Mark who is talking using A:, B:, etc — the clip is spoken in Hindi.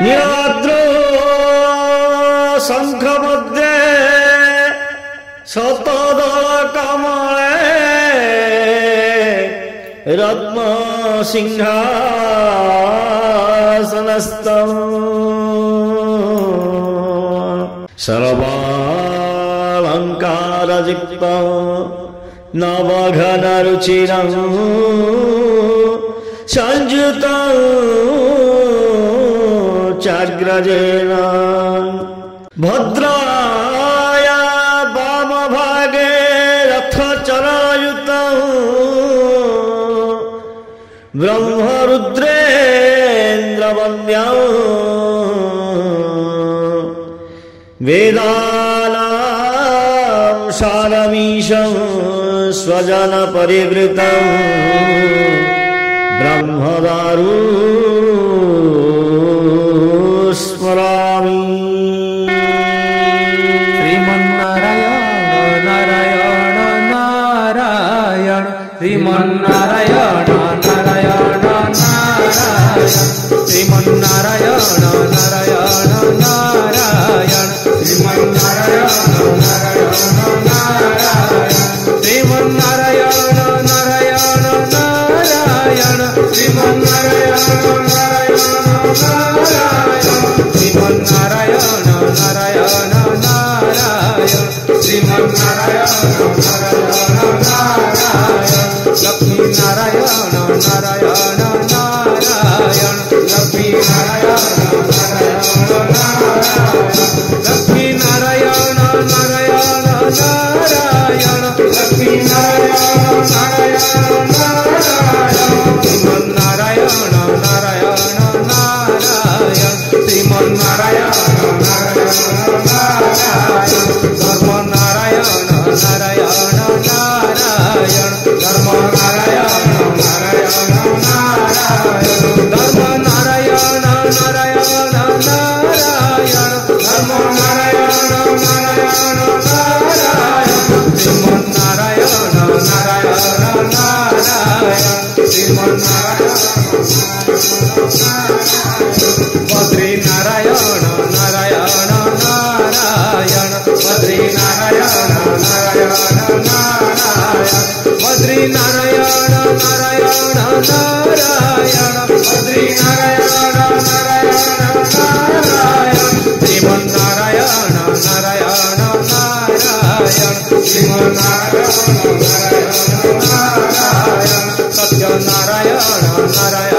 A: नीलाद्रो शंख मध्ये शतदल कमले रत्न सिंहासनस्थं सर्वालंकारयुक्तं नवघनरुचिरं संयुतं चाग्रजेन भद्राया वामभागे रथचरायुतं ब्रह्मरुद्रेन्द्रवन्द्यं वेदानां सारमीशं स्वजनपरिवृतं ब्रह्मदारु स्मरामि।
B: श्रीमन्नारायण नारायण नारायण श्रीमन्नारायण नारायण नारायण श्रीमन्नारायण नारायण नारायण श्रीमन्नारायण नारायण नारायण श्रीमन्नारायण नारायण नारायण श्रीमन्नारायण नारायण नारायण श्रीमन्नारायण नारायण नारायण श्रीमन्नारायण नारायण नारायण लक्ष्मी नारायण नारायण नारायण लक्ष्मी नारायण नारायण नारायण लक्ष्मी नारायण नारायण नारायण लक्ष्मी नारायण नारायण नारायण श्रीमन्नारायण नारायण नारायण श्रीमन्नारायण नारायण नारायण धर्म नारायण नारायण नारायण धर्म नारायण नारायण नारायण धर्म नारायण नारायण नारायण धर्म नारायण नारायण नारायण श्रीमन्नारायण नारायण नारायण श्रीमन्नारायण बद्री नारायण नारायण नारायण बद्री नारायण नारायण नारायण बद्री नारायण नारायण नारायण बद्री नारायण नारायण नारायण श्रीमन्नारायण नारायण नारायण श्रीमन्नारायण नारायण नारायण सत्य नारायण नारायण